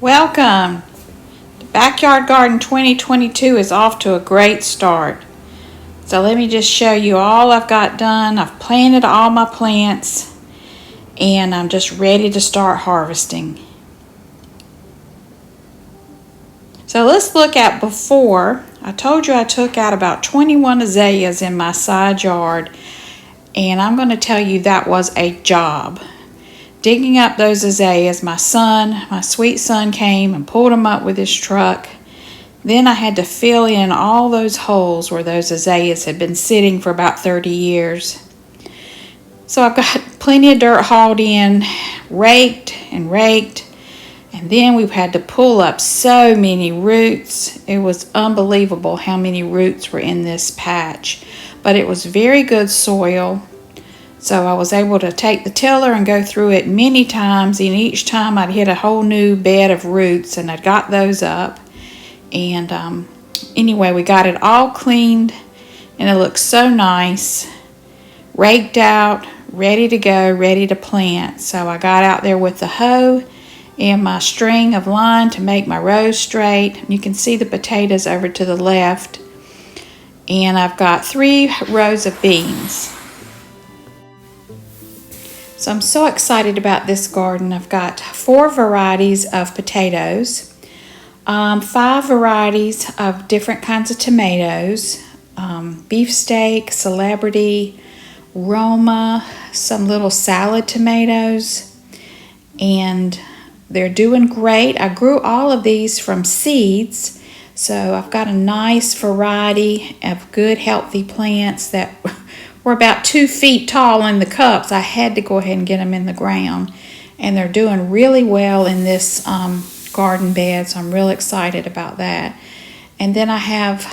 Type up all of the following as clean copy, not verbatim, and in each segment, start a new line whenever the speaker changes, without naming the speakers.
Welcome! The Backyard Garden 2022 is off to a great start. So let me just show you all I've got done. I've planted all my plants and I'm just ready to start harvesting. So let's look at before. I told you I took out about 21 azaleas in my side yard, and I'm going to tell you that was a job. Digging up those azaleas, my sweet son came and pulled them up with his truck. Then I had to fill in all those holes where those azaleas had been sitting for about 30 years. So I've got plenty of dirt hauled in, raked, and then we've had to pull up so many roots. It was unbelievable how many roots were in this patch, but it was very good soil. So I was able to take the tiller and go through it many times, and each time I'd hit a whole new bed of roots, and I'd got those up. And anyway, we got it all cleaned, and it looks so nice, raked out, ready to go, ready to plant. So I got out there with the hoe and my string of line to make my rows straight. You can see the potatoes over to the left, and I've got 3 rows of beans. So I'm so excited about this garden. I've got 4 varieties of potatoes, 5 varieties of different kinds of tomatoes, beefsteak, celebrity, Roma, some little salad tomatoes, and they're doing great. I grew all of these from seeds, so I've got a nice variety of good, healthy plants that were about 2 feet tall in the cups. I had to go ahead and get them in the ground, and they're doing really well in this garden bed, so I'm really excited about that. And then I have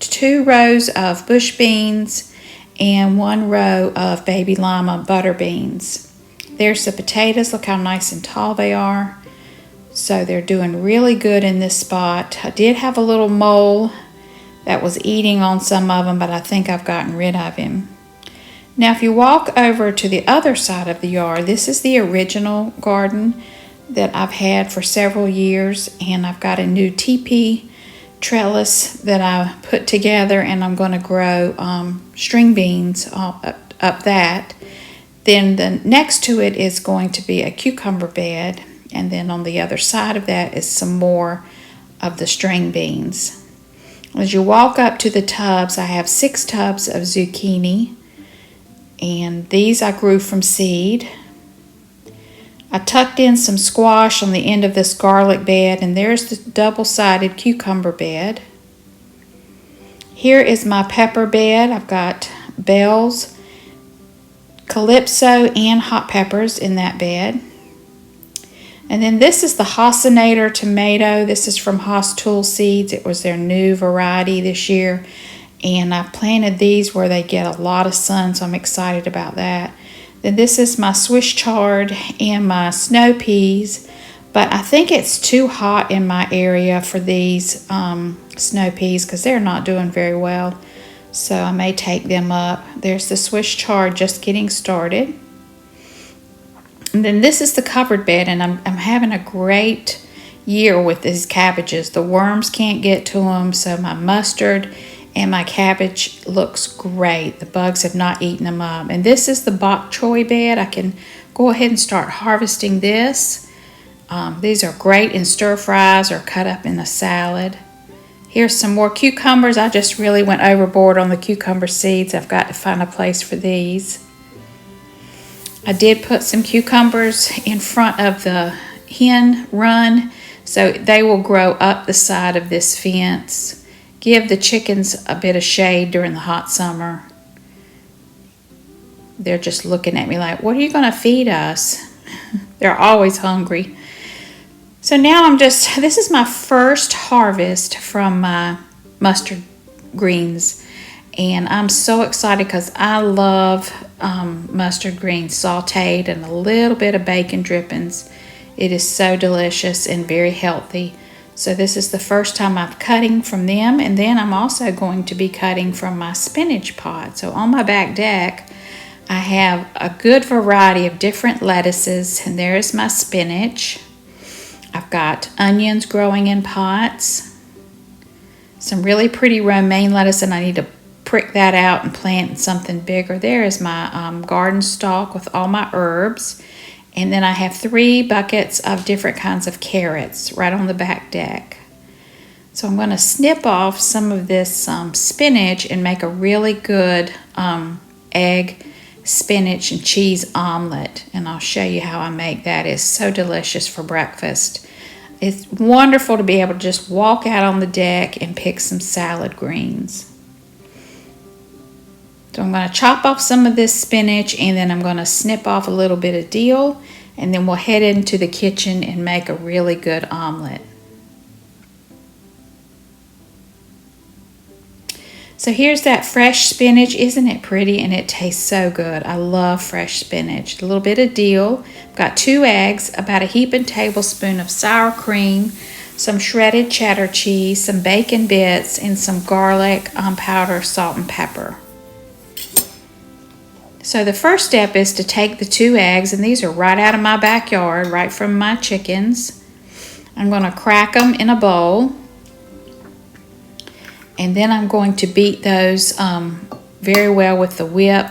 2 rows of bush beans and 1 row of baby lima butter beans. There's the potatoes. Look how nice and tall they are. So they're doing really good in this spot. I did have a little mole that was eating on some of them, but I think I've gotten rid of him. Now if you walk over to the other side of the yard, this is the original garden that I've had for several years, and I've got a new teepee trellis that I put together, and I'm going to grow string beans up that. Then the next to it is going to be a cucumber bed, and then on the other side of that is some more of the string beans. As you walk up to the tubs, I have 6 tubs of zucchini, and these I grew from seed. I tucked in some squash on the end of this garlic bed, and there's the double-sided cucumber bed. Here is my pepper bed. I've got bells, calypso, and hot peppers in that bed. And then this is the Haasenator Tomato. This is from Haas Tool Seeds. It was their new variety this year. And I've planted these where they get a lot of sun, so I'm excited about that. Then this is my Swiss chard and my snow peas. But I think it's too hot in my area for these snow peas because they're not doing very well. So I may take them up. There's the Swiss chard just getting started. And then this is the covered bed, and I'm having a great year with these cabbages. The worms can't get to them, so my mustard and my cabbage looks great. The bugs have not eaten them up. And this is the Bok Choy Bed. I can go ahead and start harvesting this. These are great in stir fries or cut up in a salad. Here's some more cucumbers. I just really went overboard on the cucumber seeds. I've got to find a place for these. I did put some cucumbers in front of the hen run, so they will grow up the side of this fence. Give the chickens a bit of shade during the hot summer. They're just looking at me like, what are you going to feed us? They're always hungry. So now this is my first harvest from my mustard greens. And I'm so excited because I love mustard greens sauteed and a little bit of bacon drippings. It is so delicious and very healthy. So this is the first time I'm cutting from them. And then I'm also going to be cutting from my spinach pot. So on my back deck, I have a good variety of different lettuces. And there's my spinach. I I've got onions growing in pots, some really pretty romaine lettuce, and I need to prick that out and plant something bigger. There is my garden stalk with all my herbs. And then I have 3 buckets of different kinds of carrots right on the back deck. So I'm going to snip off some of this spinach and make a really good egg, spinach, and cheese omelet. And I'll show you how I make that. It's so delicious for breakfast. It's wonderful to be able to just walk out on the deck and pick some salad greens. So I'm going to chop off some of this spinach, and then I'm going to snip off a little bit of dill, and then we'll head into the kitchen and make a really good omelet. So here's that fresh spinach. Isn't it pretty? And it tastes so good. I love fresh spinach. A little bit of dill. I've got 2 eggs, about a heaping tablespoon of sour cream, some shredded cheddar cheese, some bacon bits, and some garlic powder, salt, and pepper. So the first step is to take the 2 eggs, and these are right out of my backyard, right from my chickens. I'm going to crack them in a bowl, and then I'm going to beat those very well with the whip.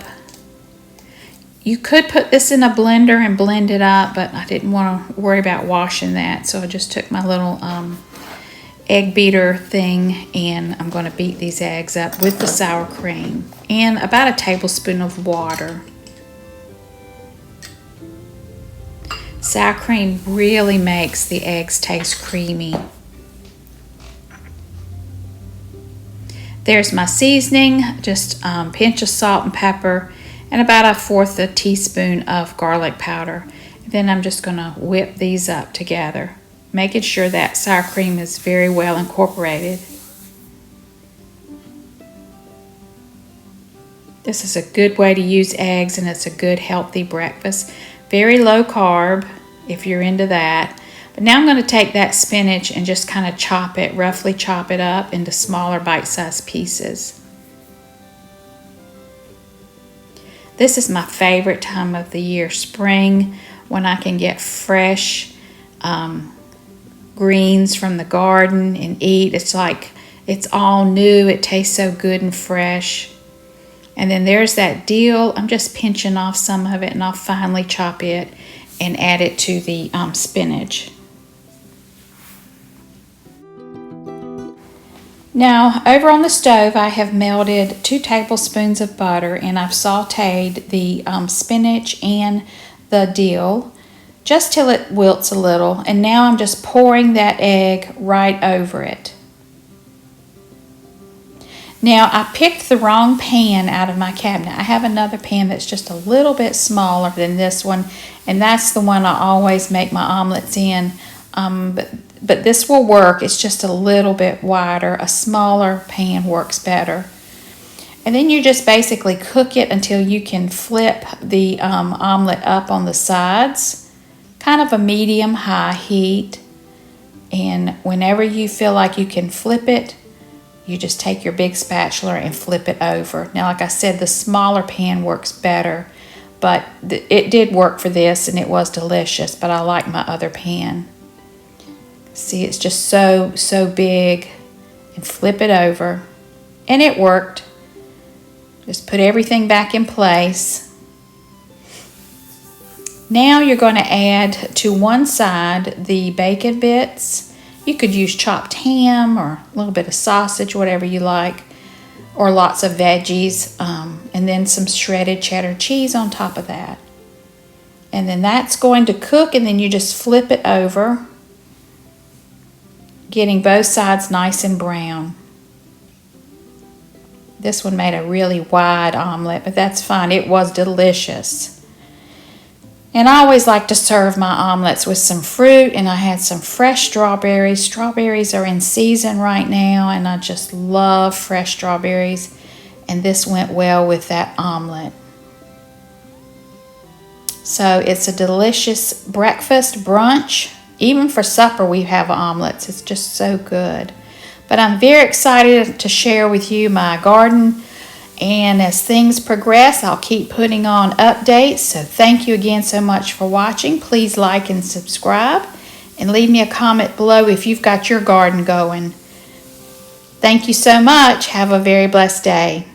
You could put this in a blender and blend it up, but I didn't want to worry about washing that, so I just took my little egg beater thing, and I'm going to beat these eggs up with the sour cream and about a tablespoon of water. Sour cream really makes the eggs taste creamy. There's my seasoning, just a pinch of salt and pepper, and about a 1/4 teaspoon of garlic powder. Then I'm just going to whip these up together, making sure that sour cream is very well incorporated. This is a good way to use eggs, and it's a good healthy breakfast. Very low carb if you're into that. But now I'm going to take that spinach and just kind of roughly chop it up into smaller bite-sized pieces. This is my favorite time of the year, spring, when I can get fresh greens from the garden and eat. It's like it's all new. It tastes so good and fresh. And then there's that dill. I'm just pinching off some of it, and I'll finely chop it and add it to the spinach. Now, over on the stove, I have melted 2 tablespoons of butter, and I've sauteed the spinach and the dill just till it wilts a little. And now I'm just pouring that egg right over it. Now, I picked the wrong pan out of my cabinet. I have another pan that's just a little bit smaller than this one, and that's the one I always make my omelets in. But this will work. It's just a little bit wider. A smaller pan works better. And then you just basically cook it until you can flip the omelet up on the sides, kind of a medium-high heat. And whenever you feel like you can flip it, you just take your big spatula and flip it over. Now, like I said, the smaller pan works better, but it did work for this, and it was delicious, but I like my other pan. See, it's just so big. And flip it over, and it worked. Just put everything back in place. Now you're going to add to one side the bacon bits. You could use chopped ham or a little bit of sausage, whatever you like, or lots of veggies, and then some shredded cheddar cheese on top of that. And then that's going to cook, and then you just flip it over, getting both sides nice and brown. This one made a really wide omelet, but that's fine. It was delicious. And I always like to serve my omelets with some fruit, and I had some fresh strawberries. Strawberries are in season right now, and I just love fresh strawberries, and this went well with that omelet. So it's a delicious breakfast, brunch. Even for supper we have omelets. It's just so good. But I'm very excited to share with you my garden. And as things progress, I'll keep putting on updates. So thank you again so much for watching. Please like and subscribe. and leave me a comment below if you've got your garden going. Thank you so much. Have a very blessed day.